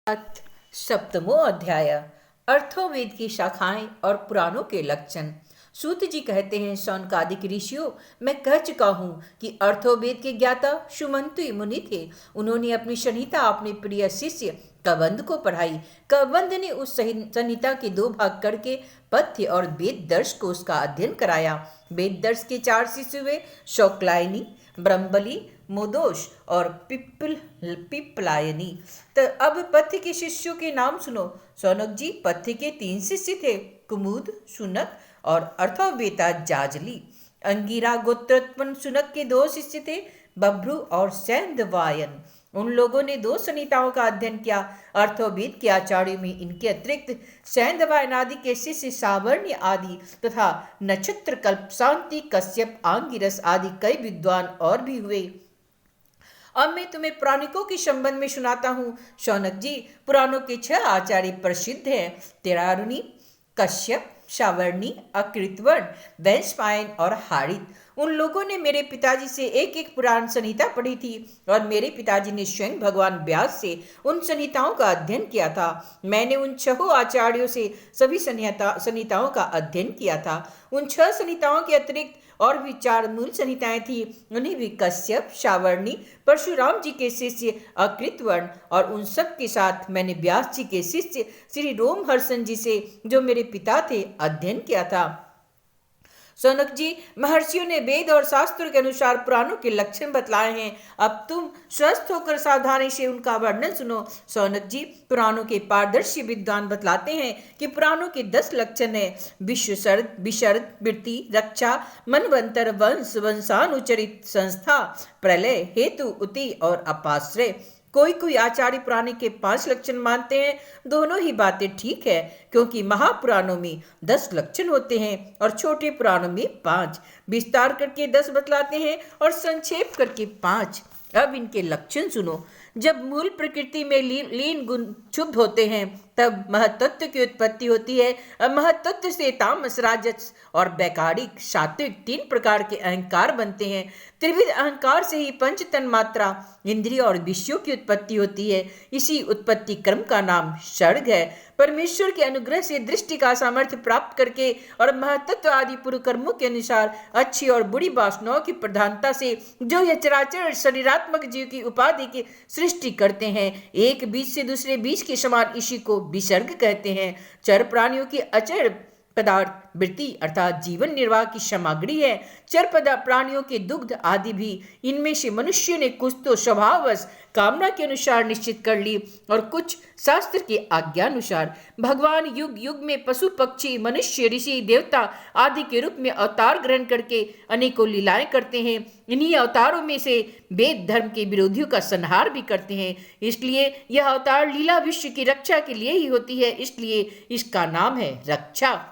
अथ सप्तमो अध्याय अर्थोवेद की शाखाएं और पुराणों के लक्षण। सूत जी कहते हैं, शौनकादिक ऋषियों, मैं कह चुका हूँ कि अर्थोवेद के ज्ञाता सुमंतु मुनि थे। उन्होंने अपनी संहिता अपने प्रिय शिष्य कबंध को पढ़ाई। कबंध ने उस संहिता के दो भाग करके पथ्य और वेद दर्श को उसका अध्ययन कराया। वेद दर्श के चार शिष्य हुए शौक्लायनी, ब्रह्मबली, मोदोश और पिप्पलायनी। तो अब पथ्य के शिष्यों के नाम सुनो। शौनक जी, पथ्य के तीन शिष्य थे, कुमुद, शुनक और अर्थोवेता जाजली। अंगिरा गोत्रोत्पन्न शुनक के दो शिष्य थे, बभ्रु और सैंधवायन। उन लोगों ने दो संहिताओं का अध्ययन किया। अर्थोवेद के आचार्यों में इनके अतिरिक्त सैंधवायन आदि के शिष्य सावर्ण्य आदि तथा नक्षत्र कल्प, शांति, कश्यप, आंगिरस आदि कई विद्वान और भी हुए। अब मैं तुम्हें पुराणिकों के संबंध में सुनाता हूँ। शौनक जी, पुराणों के 6 आचार्य प्रसिद्ध हैं: तेरारुणी, कश्यप, सावर्णी, अकृतवर्ण, वैशंपायन और हारित। उन लोगों ने मेरे पिताजी से एक एक पुराण संहिता पढ़ी थी और मेरे पिताजी ने स्वयं भगवान व्यास से उन संहिताओं का अध्ययन किया था। मैंने उन 6 आचार्यों से सभी संहिताओं का अध्ययन किया था। उन 6 संहिताओं के अतिरिक्त और भी 4 मूल संहिताएं थी। उन्हें भी कश्यप, सावर्णी, परशुराम जी के शिष्य अकृतवर्ण और उन सब के साथ मैंने व्यास जी के शिष्य श्री रोमहर्षण जी से, जो मेरे पिता थे, अध्ययन किया था। शौनक जी, महर्षियों ने वेद और शास्त्रों के अनुसार पुराणों के लक्षण बतलाए हैं। अब तुम स्वस्थ होकर सावधानी से उनका वर्णन सुनो। शौनक जी, पुराणों के पारदर्शी विद्वान बतलाते हैं कि पुराणों के 10 लक्षण हैं: विश्वसर्ग, विसर्ग, वृत्ति, रक्षा, मनवंतर, वंश, वंशानुचरित, संस्था, प्रलय, हेतु, उति और अपाश्रय। कोई कोई आचार्य पुराण के 5 लक्षण मानते हैं। दोनों ही बातें ठीक है, क्योंकि महापुराणों में 10 लक्षण होते हैं और छोटे पुराणों में 5। विस्तार करके 10 बतलाते हैं और संक्षेप करके 5। अब इनके लक्षण सुनो। जब मूल प्रकृति में लीन गुण क्षुब्ध होते हैं, तब महतत्व की उत्पत्ति होती है। अब महतत्व से तामस, राजस और वैकारिक, सात्विक 3 प्रकार के अहंकार बनते हैं। त्रिविध अहंकार से ही पंच तन मात्रा, इंद्रिय और विषयों की उत्पत्ति होती है। इसी उत्पत्ति क्रम का नाम सर्ग है। परमेश्वर के अनुग्रह से दृष्टि का सामर्थ्य प्राप्त करके और महतत्व आदि पूर्व कर्मों के अनुसार अच्छी और बुरी वासनाओं की प्रधानता से जो यह चराचर शरीरात्मक जीव की उपाधि की सृष्टि करते हैं, एक बीज से दूसरे बीज के समान इसी को विसर्ग कहते हैं। चर प्राणियों की अचर पदार्थ वृत्ति अर्थात जीवन निर्वाह की सामग्री है। चर प्राणियों के दुग्ध आदि भी इनमें से मनुष्य ने कुछ तो स्वभाववश कामना के अनुसार निश्चित कर ली और कुछ शास्त्र की आज्ञानुसार। भगवान युग युग में पशु, पक्षी, मनुष्य, ऋषि, देवता आदि के रूप में अवतार ग्रहण करके अनेकों लीलाएं करते हैं। इन्हीं अवतारों में से वेद धर्म के विरोधियों का संहार भी करते हैं। इसलिए यह अवतार लीला विश्व की रक्षा के लिए ही होती है, इसलिए इसका नाम है रक्षा।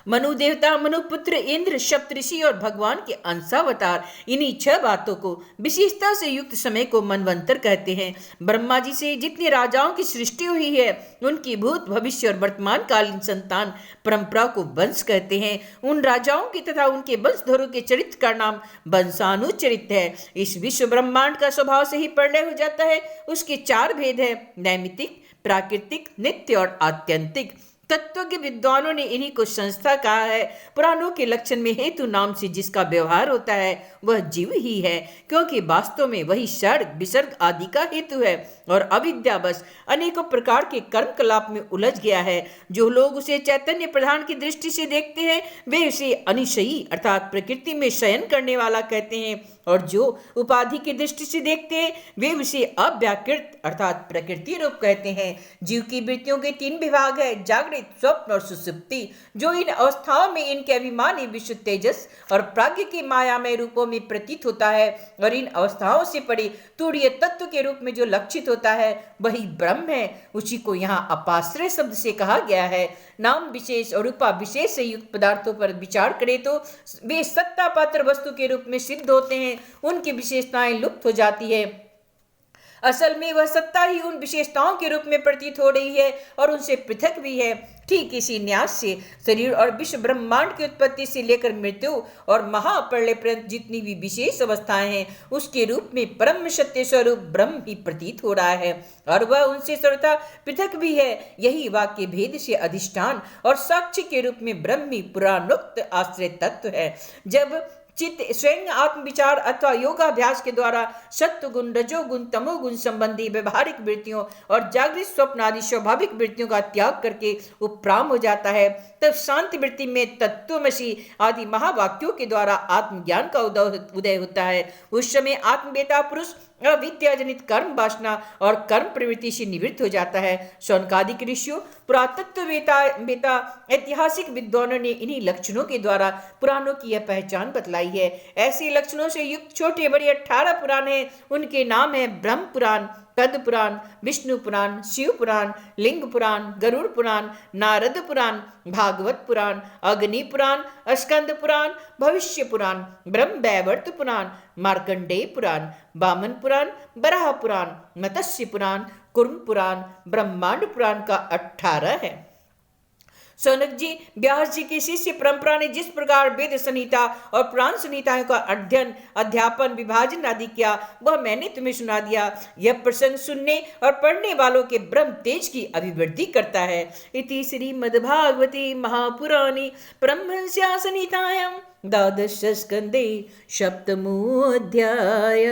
मनु देवता, मनुपुत्र, इंद्र, सप्तऋषि और भगवान के अंशावतार, इन्हीं 6 बातों को विशेषता से युक्त समय को मनवंतर कहते हैं। ब्रह्मा जी से जितने राजाओं की सृष्टि हुई है, उनकी भूत, भविष्य और वर्तमान कालीन संतान परंपरा को वंश कहते हैं। उन राजाओं की तथा उनके वंशधरों के चरित्र का नाम वंशानुचरित है। इस विश्व ब्रह्मांड का स्वभाव से ही प्रलय हो जाता है। उसके 4 भेद है: नैमितिक, प्राकृतिक, नित्य और आत्यंतिक। तत्वज्ञ विद्वानों ने इन्हीं को संस्था कहा है। पुराणों के लक्षण में हेतु नाम से जिसका व्यवहार होता है वह जीव ही है, क्योंकि वास्तव में वही सर्ग, विसर्ग आदि का हेतु है और अविद्यावश अनेकों प्रकार के कर्म कलाप में उलझ गया है। जो लोग उसे चैतन्य प्रधान की दृष्टि से देखते हैं, वे उसे अनिशयी अर्थात प्रकृति में शयन करने वाला कहते हैं, और जो उपाधि की दृष्टि से देखते हैं, वे उसे अव्याकृत अर्थात प्रकृति रूप कहते हैं। जीव की वृत्तियों के 3 विभाग है: जागृत, स्वप्न और सुषुप्ति। जो इन अवस्थाओं में इनके अभिमानी विश्व तेजस और प्राज्ञ की मायामय रूपों में प्रतीत होता है और इन अवस्थाओं से परे तूर्य तत्व के रूप में जो लक्षित होता है, वही ब्रह्म है। उसी को यहाँ अपाश्रय शब्द से कहा गया है। नाम विशेष और रूपा विशेष से युक्त पदार्थों पर विचार करें तो वे सत्ता पात्र वस्तु के रूप में सिद्ध होते हैं। उनकी विशेषताएं लुप्त हो जाती है। असल में वह सत्ता ही उन विशेषताओं के रूप में प्रतीत हो रही है और उनसे पृथक भी है। ठीक इसी न्यास से शरीर और विश्व ब्रह्मांड की उत्पत्ति से लेकर मृत्यु और महाप्रलय पर्यंत जितनी भी विशेष अवस्थाएं हैं, उसके रूप में परम सत्य स्वरूप ब्रह्म ही प्रतीत हो रहा है और वह उनसे सर्वथा पृथक भी है। यही वाक्य भेद से अधिष्ठान और साक्षी के रूप में ब्रह्म ही पुराणोक्त आश्रय तत्व है। जब चित्त स्वयं आत्मविचार अथवा योगाभ्यास के द्वारा सत्व गुण, रजोगुण, तमोगुण संबंधी व्यवहारिक वृत्तियों और जागृत स्वप्न आदि स्वाभाविक वृत्तियों का त्याग करके उपराम हो जाता है, तब शांति वृत्ति में तत्वमसि आदि महावाक्यों के द्वारा आत्मज्ञान का उदय होता है। उस समय आत्मवेता पुरुष अविद्या जनित कर्म वासना और कर्म प्रवृत्ति से निवृत्त हो जाता है। शौनकादिक ऋषियों, पुरातत्ववेता, ऐतिहासिक विद्वानों ने इन्हीं लक्षणों के द्वारा पुराणों की यह पहचान बतलाई है। ऐसे लक्षणों से युक्त छोटे बड़े 18 पुराण हैं। उनके नाम है ब्रह्म पुराण, पद्म पुराण, विष्णु पुराण, शिव पुराण, लिंग पुराण, गरुड़ पुराण, नारद पुराण, भागवत पुराण, अग्नि पुराण, स्कंद पुराण, भविष्य पुराण, ब्रह्म वैवर्त पुराण, मार्कंडेय पुराण, वामन पुराण, बराह पुराण, मत्स्य पुराण, कुर्म पुराण, ब्रह्मांड पुराण का 18 है। सौनक जी, व्यास जी की शिष्य परंपरा ने जिस प्रकार वेद संहिता और पुराण संहिताओं का अध्ययन, अध्यापन, विभाजन आदि किया, वह मैंने तुम्हें सुना दिया। यह प्रसंग सुनने और पढ़ने वालों के ब्रह्म तेज की अभिवृद्धि करता है। इति श्रीमद्भागवते महापुराणे परमहंस्या संहितायां द्वादश स्कंदे सप्तमोऽध्याय।